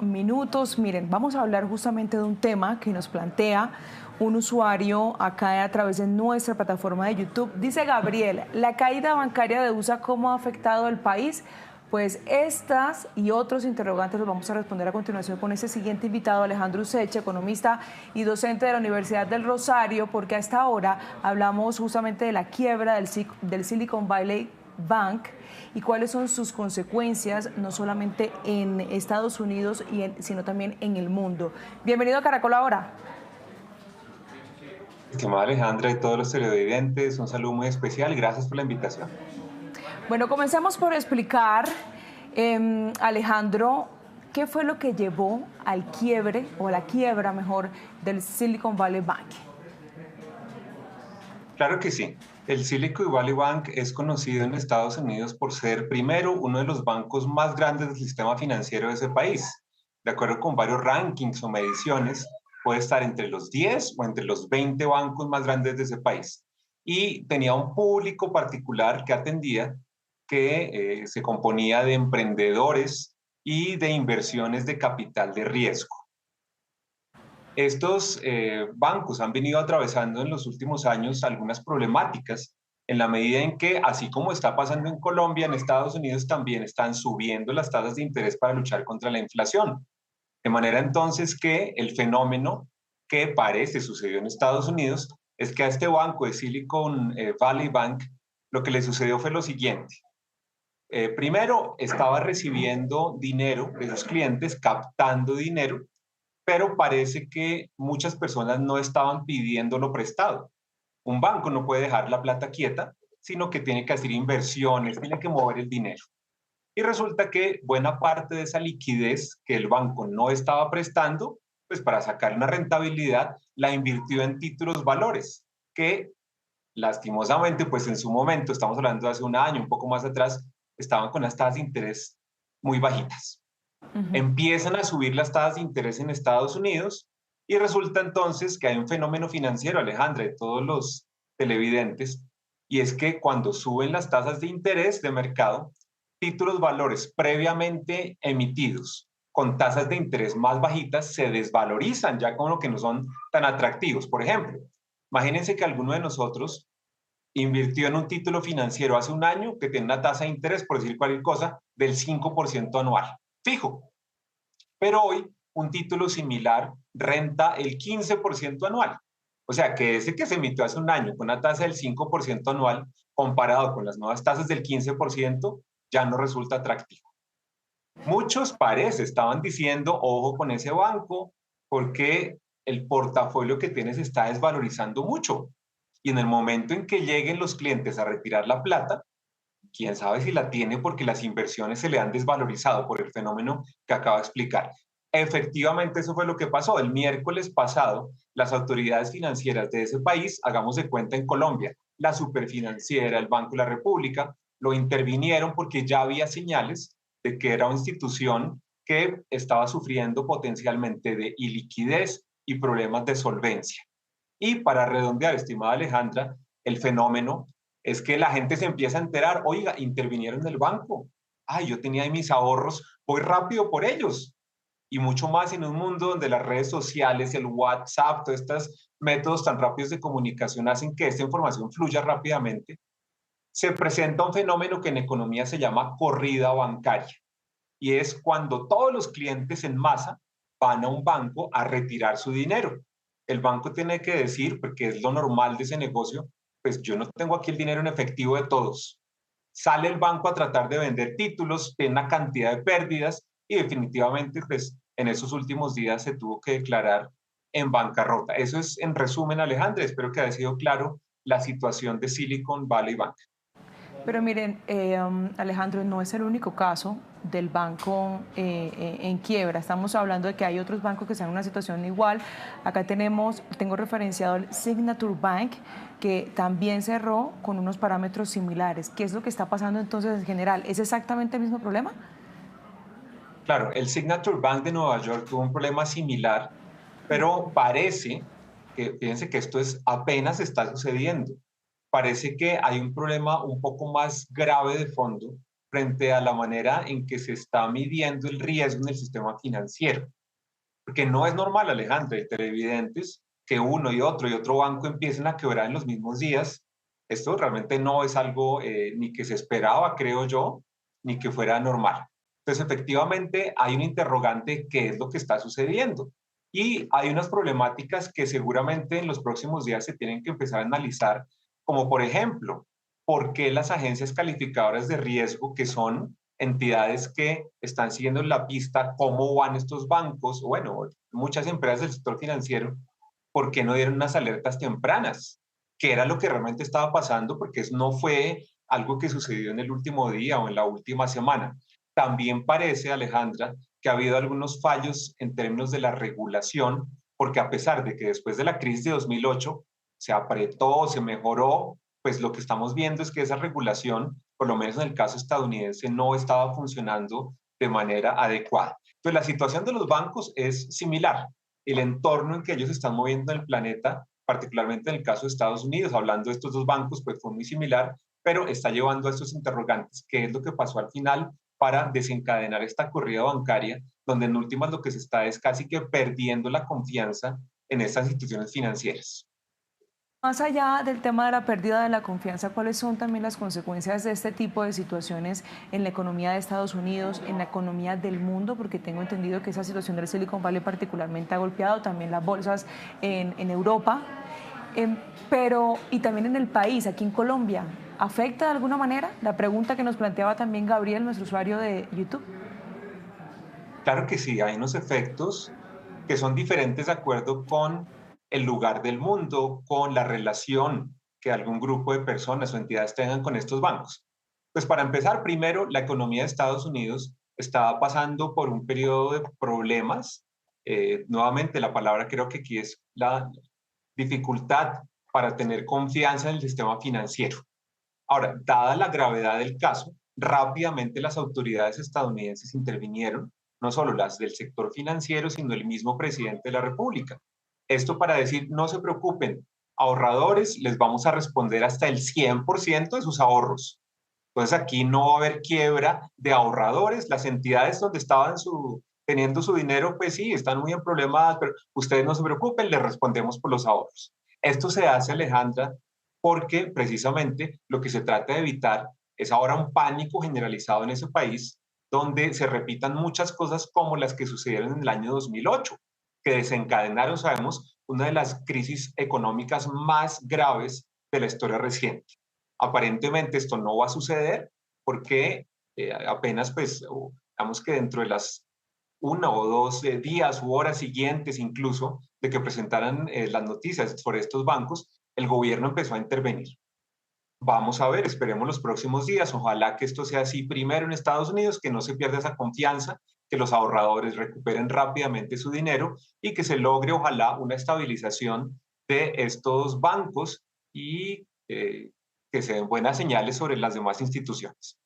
Minutos. Miren, vamos a hablar justamente de un tema que nos plantea un usuario acá a través de nuestra plataforma de YouTube. Dice Gabriel, ¿la caída bancaria de USA cómo ha afectado al país? Pues estas y otros interrogantes los vamos a responder a continuación con este siguiente invitado, Alejandro Useche, economista y docente de la Universidad del Rosario, porque a esta hora hablamos justamente de la quiebra del Silicon Valley Bank y cuáles son sus consecuencias, no solamente en Estados Unidos, sino también en el mundo. Bienvenido a Caracol Ahora. Estimada Alejandra y todos los televidentes, un saludo muy especial. Gracias por la invitación. Bueno, comencemos por explicar, Alejandro, qué fue lo que llevó al quiebre, o a la quiebra mejor, del Silicon Valley Bank. Claro que sí. El Silicon Valley Bank es conocido en Estados Unidos por ser, primero, uno de los bancos más grandes del sistema financiero de ese país. De acuerdo con varios rankings o mediciones, puede estar entre los 10 o entre los 20 bancos más grandes de ese país. Y tenía un público particular que atendía que se componía de emprendedores y de inversiones de capital de riesgo. Estos bancos han venido atravesando en los últimos años algunas problemáticas en la medida en que, así como está pasando en Colombia, en Estados Unidos también están subiendo las tasas de interés para luchar contra la inflación. De manera entonces que el fenómeno que parece sucedió en Estados Unidos es que a este banco de Silicon Valley Bank lo que le sucedió fue lo siguiente. Primero, estaba recibiendo dinero de sus clientes, captando dinero, pero parece que muchas personas no estaban pidiéndolo prestado. Un banco no puede dejar la plata quieta, sino que tiene que hacer inversiones, tiene que mover el dinero. Y resulta que buena parte de esa liquidez que el banco no estaba prestando, pues para sacar una rentabilidad, la invirtió en títulos valores, que lastimosamente, pues en su momento, estamos hablando de hace un año, un poco más atrás, estaban con las tasas de interés muy bajitas. Ujú. Empiezan a subir las tasas de interés en Estados Unidos y resulta entonces que hay un fenómeno financiero, Alejandra, de todos los televidentes, y es que cuando suben las tasas de interés de mercado, títulos valores previamente emitidos con tasas de interés más bajitas se desvalorizan ya como que no son tan atractivos. Por ejemplo, imagínense que alguno de nosotros invirtió en un título financiero hace un año que tiene una tasa de interés, por decir cualquier cosa, del 5% anual, fijo. Pero hoy un título similar renta el 15% anual. O sea que ese que se emitió hace un año con una tasa del 5% anual, comparado con las nuevas tasas del 15%, ya no resulta atractivo. Muchos parece estaban diciendo, ojo con ese banco, porque el portafolio que tienes está desvalorizando mucho. Y en el momento en que lleguen los clientes a retirar la plata, quién sabe si la tiene porque las inversiones se le han desvalorizado por el fenómeno que acabo de explicar. Efectivamente, eso fue lo que pasó. El miércoles pasado, las autoridades financieras de ese país, hagamos de cuenta en Colombia, la Superfinanciera, el Banco de la República, lo intervinieron porque ya había señales de que era una institución que estaba sufriendo potencialmente de iliquidez y problemas de solvencia. Y para redondear, estimada Alejandra, el fenómeno es que la gente se empieza a enterar, oiga, intervinieron en el banco. Ay, yo tenía ahí mis ahorros, voy rápido por ellos. Y mucho más en un mundo donde las redes sociales, el WhatsApp, todos estos métodos tan rápidos de comunicación hacen que esta información fluya rápidamente. Se presenta un fenómeno que en economía se llama corrida bancaria. Y es cuando todos los clientes en masa van a un banco a retirar su dinero. El banco tiene que decir, porque es lo normal de ese negocio, pues yo no tengo aquí el dinero en efectivo de todos. Sale el banco a tratar de vender títulos, tiene una cantidad de pérdidas y definitivamente pues en esos últimos días se tuvo que declarar en bancarrota. Eso es en resumen, Alejandra. Espero que haya sido claro la situación de Silicon Valley Bank. Pero miren, Alejandro, no es el único caso del banco en quiebra. Estamos hablando de que hay otros bancos que están en una situación igual. Acá tengo referenciado el Signature Bank, que también cerró con unos parámetros similares. ¿Qué es lo que está pasando entonces en general? ¿Es exactamente el mismo problema? Claro, el Signature Bank de Nueva York tuvo un problema similar, pero parece que, fíjense que esto es apenas está sucediendo. Parece que hay un problema un poco más grave de fondo frente a la manera en que se está midiendo el riesgo en el sistema financiero. Porque no es normal, Alejandra y televidentes, que uno y otro banco empiecen a quebrar en los mismos días. Esto realmente no es algo ni que se esperaba, creo yo, ni que fuera normal. Entonces, efectivamente, hay un interrogante: ¿qué es lo que está sucediendo? Y hay unas problemáticas que seguramente en los próximos días se tienen que empezar a analizar, como por ejemplo, ¿por qué las agencias calificadoras de riesgo, que son entidades que están siguiendo la pista cómo van estos bancos, bueno, muchas empresas del sector financiero, por qué no dieron unas alertas tempranas? ¿Qué era lo que realmente estaba pasando? Porque no fue algo que sucedió en el último día o en la última semana. También parece, Alejandra, que ha habido algunos fallos en términos de la regulación, porque a pesar de que después de la crisis de 2008 se apretó, se mejoró, pues lo que estamos viendo es que esa regulación, por lo menos en el caso estadounidense, no estaba funcionando de manera adecuada. Entonces, la situación de los bancos es similar. El entorno en que ellos están moviendo en el planeta, particularmente en el caso de Estados Unidos, hablando de estos dos bancos, pues fue muy similar, pero está llevando a estos interrogantes: ¿qué es lo que pasó al final para desencadenar esta corrida bancaria, donde en últimas lo que se está es casi que perdiendo la confianza en estas instituciones financieras? Más allá del tema de la pérdida de la confianza, ¿cuáles son también las consecuencias de este tipo de situaciones en la economía de Estados Unidos, en la economía del mundo? Porque tengo entendido que esa situación del Silicon Valley particularmente ha golpeado también las bolsas en Europa, em, y también en el país, aquí en Colombia. ¿Afecta de alguna manera? La pregunta que nos planteaba también Gabriel, nuestro usuario de YouTube. Claro que sí, hay unos efectos que son diferentes de acuerdo con el lugar del mundo, con la relación que algún grupo de personas o entidades tengan con estos bancos. Pues para empezar, primero, la economía de Estados Unidos estaba pasando por un periodo de problemas. Nuevamente, la palabra creo que aquí es la dificultad para tener confianza en el sistema financiero. Ahora, dada la gravedad del caso, rápidamente las autoridades estadounidenses intervinieron, no solo las del sector financiero, sino el mismo presidente de la República. Esto para decir: no se preocupen, ahorradores, les vamos a responder hasta el 100% de sus ahorros. Entonces aquí no va a haber quiebra de ahorradores. Las entidades donde estaban teniendo su dinero, pues sí, están muy en problemas, pero ustedes no se preocupen, les respondemos por los ahorros. Esto se hace, Alejandra, porque precisamente lo que se trata de evitar es ahora un pánico generalizado en ese país, donde se repitan muchas cosas como las que sucedieron en el año 2008, que desencadenaron, sabemos, una de las crisis económicas más graves de la historia reciente. Aparentemente esto no va a suceder porque apenas, pues, digamos que dentro de las una o dos días u horas siguientes incluso de que presentaran las noticias sobre estos bancos, el gobierno empezó a intervenir. Vamos a ver, esperemos los próximos días. Ojalá que esto sea así primero en Estados Unidos, que no se pierda esa confianza, que los ahorradores recuperen rápidamente su dinero y que se logre, ojalá, una estabilización de estos bancos y que se den buenas señales sobre las demás instituciones.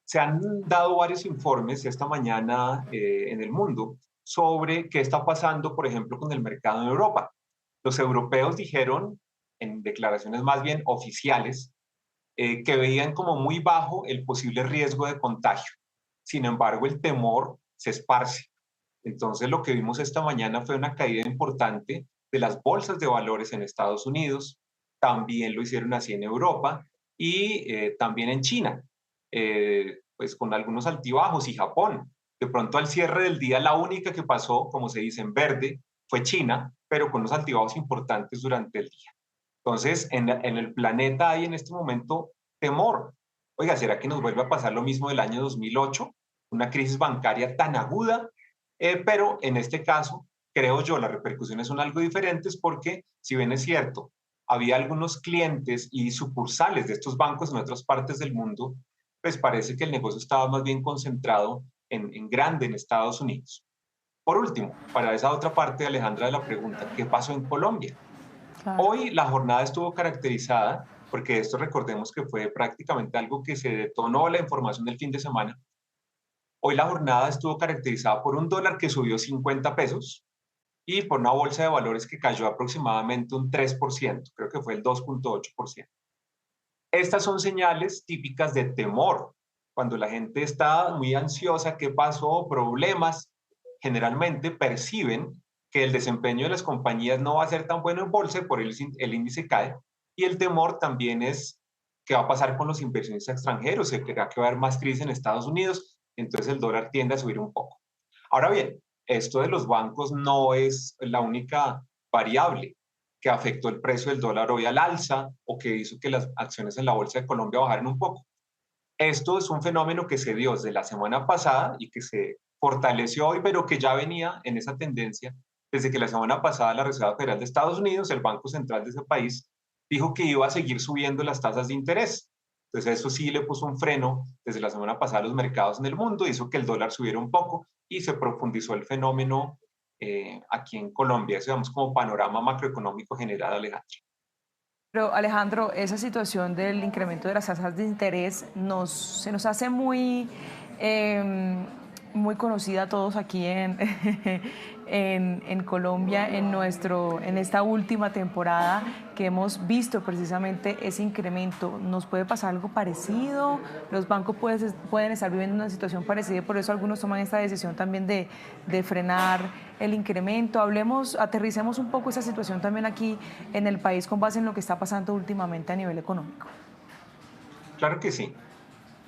Se han dado varios informes esta mañana en el mundo sobre qué está pasando, por ejemplo, con el mercado en Europa. Los europeos dijeron, en declaraciones más bien oficiales, que veían como muy bajo el posible riesgo de contagio. Sin embargo, el temor se esparce. Entonces, lo que vimos esta mañana fue una caída importante de las bolsas de valores en Estados Unidos, también lo hicieron así en Europa y también en China, pues con algunos altibajos, y Japón. De pronto al cierre del día la única que pasó, como se dice, en verde fue China, pero con unos altibajos importantes durante el día. Entonces, en el planeta hay en este momento temor. Oiga, ¿será que nos vuelve a pasar lo mismo del año 2008? Una crisis bancaria tan aguda, pero en este caso, creo yo, las repercusiones son algo diferentes porque, si bien es cierto, había algunos clientes y sucursales de estos bancos en otras partes del mundo, pues parece que el negocio estaba más bien concentrado en grande en Estados Unidos. Por último, para esa otra parte, Alejandra, de la pregunta: ¿qué pasó en Colombia? Claro. Hoy la jornada estuvo caracterizada, porque esto recordemos que fue prácticamente algo que se detonó la información del fin de semana. Hoy la jornada estuvo caracterizada por un dólar que subió 50 pesos y por una bolsa de valores que cayó aproximadamente un 3%, creo que fue el 2,8%. Estas son señales típicas de temor. cuando la gente está muy ansiosa, ¿qué pasó? Problemas, generalmente perciben que el desempeño de las compañías no va a ser tan bueno en bolsa, por el índice cae, y el temor también es qué va a pasar con los inversionistas extranjeros, se cree que va a haber más crisis en Estados Unidos, entonces el dólar tiende a subir un poco. Ahora bien, esto de los bancos no es la única variable que afectó el precio del dólar hoy al alza o que hizo que las acciones en la Bolsa de Colombia bajaran un poco. Esto es un fenómeno que se dio desde la semana pasada y que se fortaleció hoy, pero que ya venía en esa tendencia desde que la semana pasada la Reserva Federal de Estados Unidos, el Banco Central de ese país, dijo que iba a seguir subiendo las tasas de interés. Entonces eso sí le puso un freno desde la semana pasada a los mercados en el mundo, hizo que el dólar subiera un poco y se profundizó el fenómeno aquí en Colombia. Eso digamos como panorama macroeconómico general, Alejandro. Pero Alejandro, esa situación del incremento de las tasas de interés se nos hace muy conocida a todos aquí en Colombia, en esta última temporada que hemos visto precisamente ese incremento. ¿Nos puede pasar algo parecido? ¿Los bancos pueden estar viviendo una situación parecida y por eso algunos toman esta decisión también de frenar el incremento? Aterricemos un poco esa situación también aquí en el país con base en lo que está pasando últimamente a nivel económico. Claro que sí.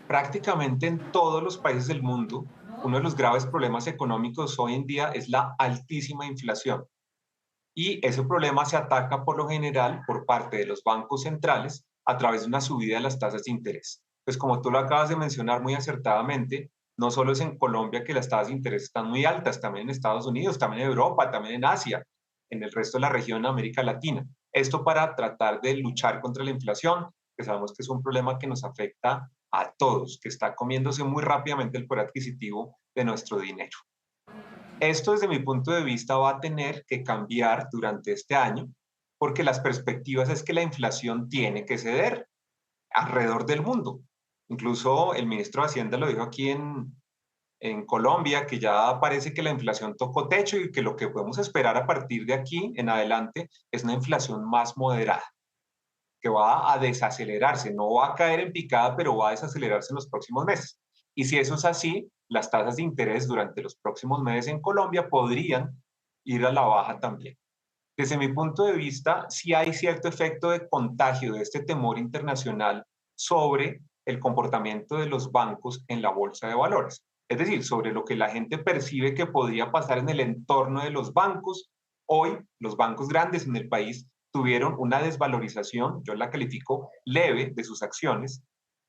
Prácticamente en todos los países del mundo, uno de los graves problemas económicos hoy en día es la altísima inflación. Y ese problema se ataca por lo general por parte de los bancos centrales a través de una subida de las tasas de interés. Pues como tú lo acabas de mencionar muy acertadamente, no solo es en Colombia que las tasas de interés están muy altas, también en Estados Unidos, también en Europa, también en Asia, en el resto de la región de América Latina. Esto para tratar de luchar contra la inflación, que sabemos que es un problema que nos afecta a todos, que está comiéndose muy rápidamente el poder adquisitivo de nuestro dinero. Esto desde mi punto de vista va a tener que cambiar durante este año porque las perspectivas es que la inflación tiene que ceder alrededor del mundo. Incluso el ministro de Hacienda lo dijo aquí en Colombia, que ya parece que la inflación tocó techo y que lo que podemos esperar a partir de aquí en adelante es una inflación más moderada, que va a desacelerarse, no va a caer en picada, pero va a desacelerarse en los próximos meses. Y si eso es así, las tasas de interés durante los próximos meses en Colombia podrían ir a la baja también. Desde mi punto de vista, sí hay cierto efecto de contagio de este temor internacional sobre el comportamiento de los bancos en la bolsa de valores. Es decir, sobre lo que la gente percibe que podría pasar en el entorno de los bancos. Hoy, los bancos grandes en el país tuvieron una desvalorización, yo la califico leve, de sus acciones,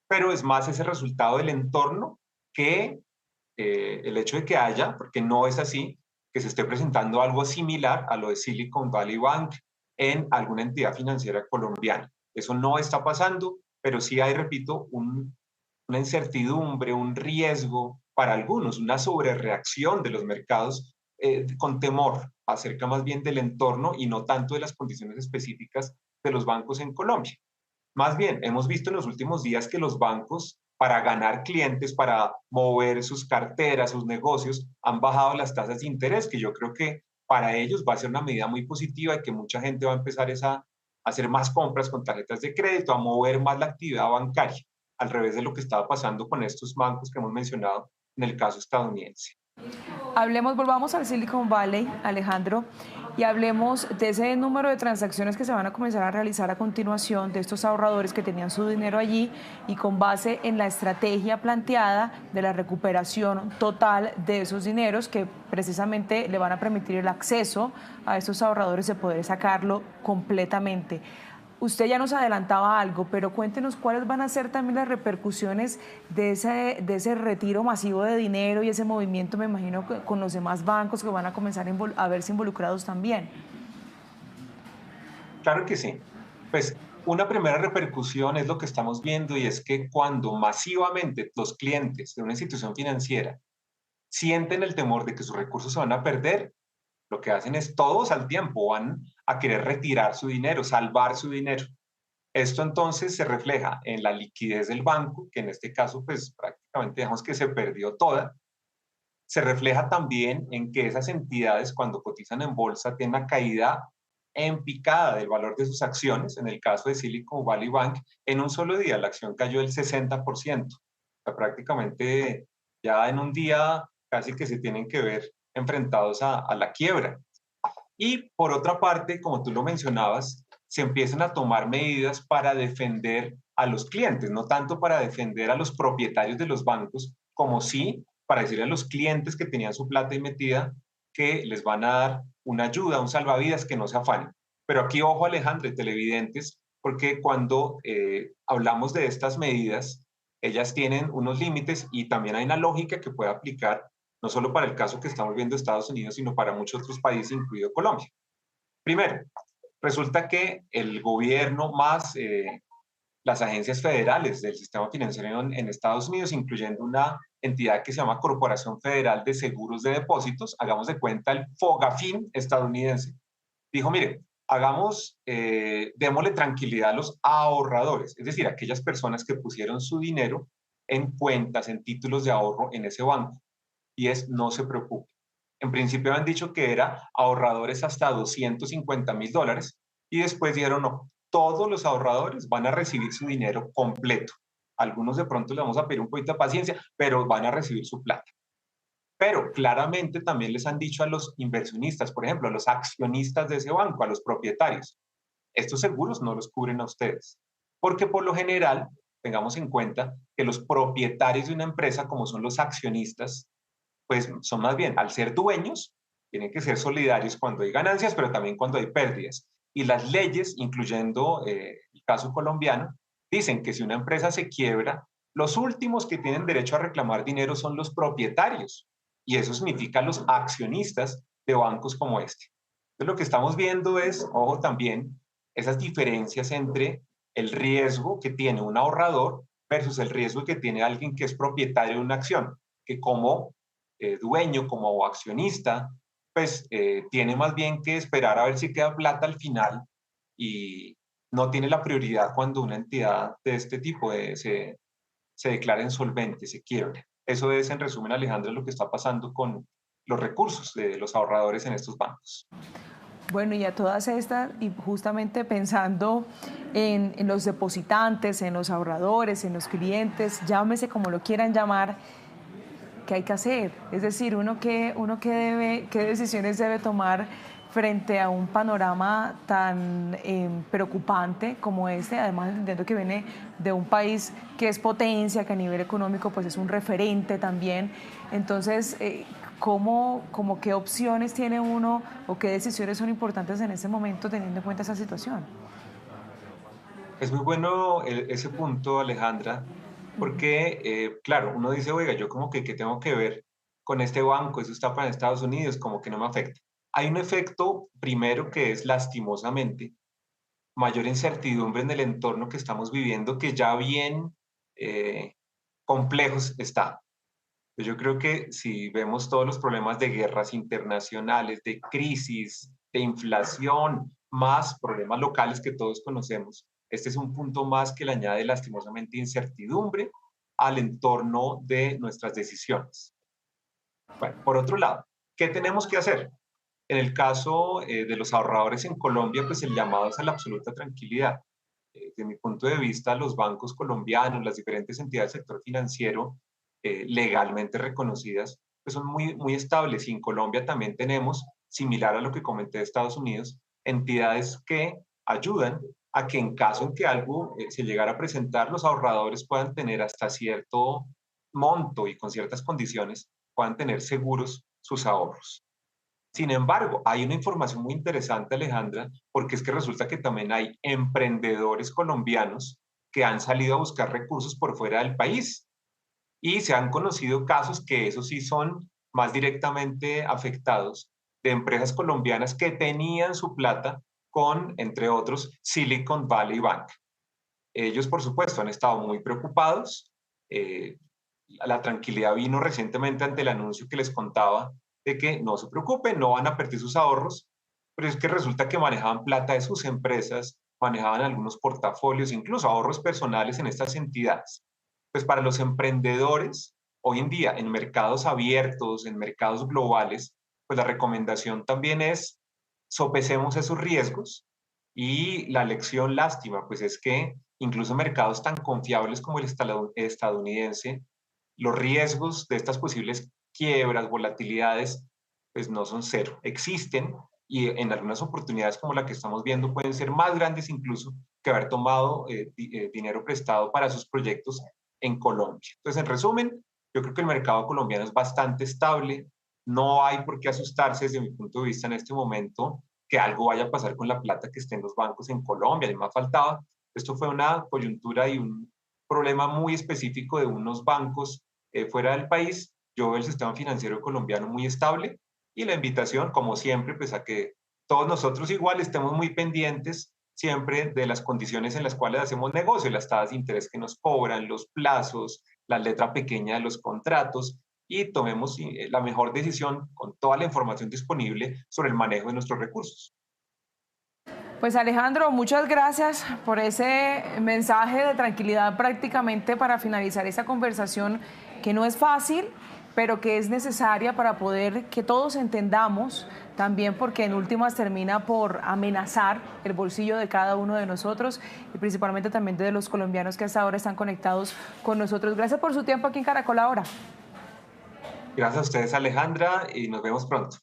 pero es más ese resultado del entorno que el hecho de que haya, porque no es así, que se esté presentando algo similar a lo de Silicon Valley Bank en alguna entidad financiera colombiana. Eso no está pasando, pero sí hay, repito, una incertidumbre, un riesgo para algunos, una sobrereacción de los mercados con temor acerca más bien del entorno y no tanto de las condiciones específicas de los bancos en Colombia. Más bien, hemos visto en los últimos días que los bancos, para ganar clientes, para mover sus carteras, sus negocios, han bajado las tasas de interés, que yo creo que para ellos va a ser una medida muy positiva y que mucha gente va a empezar a hacer más compras con tarjetas de crédito, a mover más la actividad bancaria, al revés de lo que estaba pasando con estos bancos que hemos mencionado en el caso estadounidense. Volvamos al Silicon Valley, Alejandro, y hablemos de ese número de transacciones que se van a comenzar a realizar a continuación de estos ahorradores que tenían su dinero allí y con base en la estrategia planteada de la recuperación total de esos dineros que precisamente le van a permitir el acceso a estos ahorradores de poder sacarlo completamente. Usted ya nos adelantaba algo, pero cuéntenos cuáles van a ser también las repercusiones de ese retiro masivo de dinero y ese movimiento, me imagino, con los demás bancos que van a comenzar a verse involucrados también. Claro que sí. Pues una primera repercusión es lo que estamos viendo y es que cuando masivamente los clientes de una institución financiera sienten el temor de que sus recursos se van a perder, lo que hacen es todos al tiempo van a querer retirar su dinero, salvar su dinero. Esto entonces se refleja en la liquidez del banco, que en este caso pues prácticamente digamos que se perdió toda. Se refleja también en que esas entidades cuando cotizan en bolsa tienen una caída en picada del valor de sus acciones. En el caso de Silicon Valley Bank, en un solo día la acción cayó el 60%. sea, prácticamente ya en un día casi que se tienen que ver enfrentados a la quiebra. Y por otra parte, como tú lo mencionabas, se empiezan a tomar medidas para defender a los clientes, no tanto para defender a los propietarios de los bancos, como sí para decirle a los clientes que tenían su plata ahí metida que les van a dar una ayuda, un salvavidas, que no se afanen. Pero aquí, ojo, Alejandro, televidentes, porque cuando hablamos de estas medidas, ellas tienen unos límites y también hay una lógica que puede aplicar no solo para el caso que estamos viendo Estados Unidos, sino para muchos otros países, incluido Colombia. Primero, resulta que el gobierno más las agencias federales del sistema financiero en Estados Unidos, incluyendo una entidad que se llama Corporación Federal de Seguros de Depósitos, hagamos de cuenta el FOGAFIN estadounidense, dijo, mire, démosle tranquilidad a los ahorradores, es decir, aquellas personas que pusieron su dinero en cuentas, en títulos de ahorro en ese banco y es no se preocupe. En principio han dicho que era ahorradores hasta $250,000 y después dijeron no, todos los ahorradores van a recibir su dinero completo. Algunos de pronto le vamos a pedir un poquito de paciencia, pero van a recibir su plata. Pero claramente también les han dicho a los inversionistas, por ejemplo, a los accionistas de ese banco, a los propietarios, estos seguros no los cubren a ustedes. Porque por lo general, tengamos en cuenta que los propietarios de una empresa, como son los accionistas, pues son más bien, al ser dueños, tienen que ser solidarios cuando hay ganancias, pero también cuando hay pérdidas. Y las leyes, incluyendo el caso colombiano, dicen que si una empresa se quiebra, los últimos que tienen derecho a reclamar dinero son los propietarios. Y eso significa los accionistas de bancos como este. Entonces, lo que estamos viendo es, ojo, también esas diferencias entre el riesgo que tiene un ahorrador versus el riesgo que tiene alguien que es propietario de una acción, que como dueño, como accionista, pues tiene más bien que esperar a ver si queda plata al final y no tiene la prioridad cuando una entidad de este tipo se declara insolvente, se quiebre. Eso es, en resumen, Alejandra, lo que está pasando con los recursos de los ahorradores en estos bancos. Bueno, y a todas estas, y justamente pensando en los depositantes, en los ahorradores, en los clientes, llámese como lo quieran llamar, ¿qué hay que hacer? Es decir, qué decisiones debe tomar frente a un panorama tan preocupante como este, además entendiendo que viene de un país que es potencia, que a nivel económico pues es un referente también. Entonces, qué opciones tiene uno o qué decisiones son importantes en este momento teniendo en cuenta esa situación? Es muy bueno ese punto, Alejandra, porque, claro, uno dice, oiga, yo como que, ¿qué tengo que ver con este banco? Eso está para Estados Unidos, como que no me afecta. Hay un efecto primero que es lastimosamente mayor incertidumbre en el entorno que estamos viviendo, que ya bien eh, complejos está. Yo creo que si vemos todos los problemas de guerras internacionales, de crisis, de inflación, más problemas locales que todos conocemos, este es un punto más que le añade lastimosamente incertidumbre al entorno de nuestras decisiones. Bueno, por otro lado, ¿qué tenemos que hacer? En el caso de los ahorradores en Colombia, pues el llamado es a la absoluta tranquilidad. Desde mi punto de vista, los bancos colombianos, las diferentes entidades del sector financiero legalmente reconocidas, pues son muy, muy estables. Y en Colombia también tenemos, similar a lo que comenté de Estados Unidos, entidades que ayudan a que en caso en que algo se llegara a presentar, los ahorradores puedan tener hasta cierto monto y con ciertas condiciones, puedan tener seguros sus ahorros. Sin embargo, hay una información muy interesante, Alejandra, porque es que resulta que también hay emprendedores colombianos que han salido a buscar recursos por fuera del país y se han conocido casos que esos sí son más directamente afectados de empresas colombianas que tenían su plata con, entre otros, Silicon Valley Bank. Ellos, por supuesto, han estado muy preocupados. Eh, la tranquilidad vino recientemente ante el anuncio que les contaba de que no se preocupen, no van a perder sus ahorros, pero es que resulta que manejaban plata de sus empresas, manejaban algunos portafolios, incluso ahorros personales en estas entidades. Pues para los emprendedores, hoy en día en mercados abiertos, en mercados globales, pues la recomendación también es sopesemos esos riesgos y la lección lástima, pues es que incluso mercados tan confiables como el estadounidense los riesgos de estas posibles quiebras, volatilidades, pues no son cero. Existen y en algunas oportunidades como la que estamos viendo pueden ser más grandes incluso que haber tomado dinero prestado para sus proyectos en Colombia. Entonces, en resumen, yo creo que el mercado colombiano es bastante estable. No hay por qué asustarse desde mi punto de vista en este momento que algo vaya a pasar con la plata que esté en los bancos en Colombia. Ni más faltaba. Esto fue una coyuntura y un problema muy específico de unos bancos fuera del país. Yo veo el sistema financiero colombiano muy estable y la invitación, como siempre, pues a que todos nosotros igual estemos muy pendientes siempre de las condiciones en las cuales hacemos negocio, las tasas de interés que nos cobran, los plazos, la letra pequeña de los contratos y tomemos la mejor decisión con toda la información disponible sobre el manejo de nuestros recursos. Pues Alejandro, muchas gracias por ese mensaje de tranquilidad prácticamente para finalizar esta conversación que no es fácil, pero que es necesaria para poder que todos entendamos, también porque en últimas termina por amenazar el bolsillo de cada uno de nosotros y principalmente también de los colombianos que hasta ahora están conectados con nosotros. Gracias por su tiempo aquí en Caracol Ahora. Gracias a ustedes, Alejandra, y nos vemos pronto.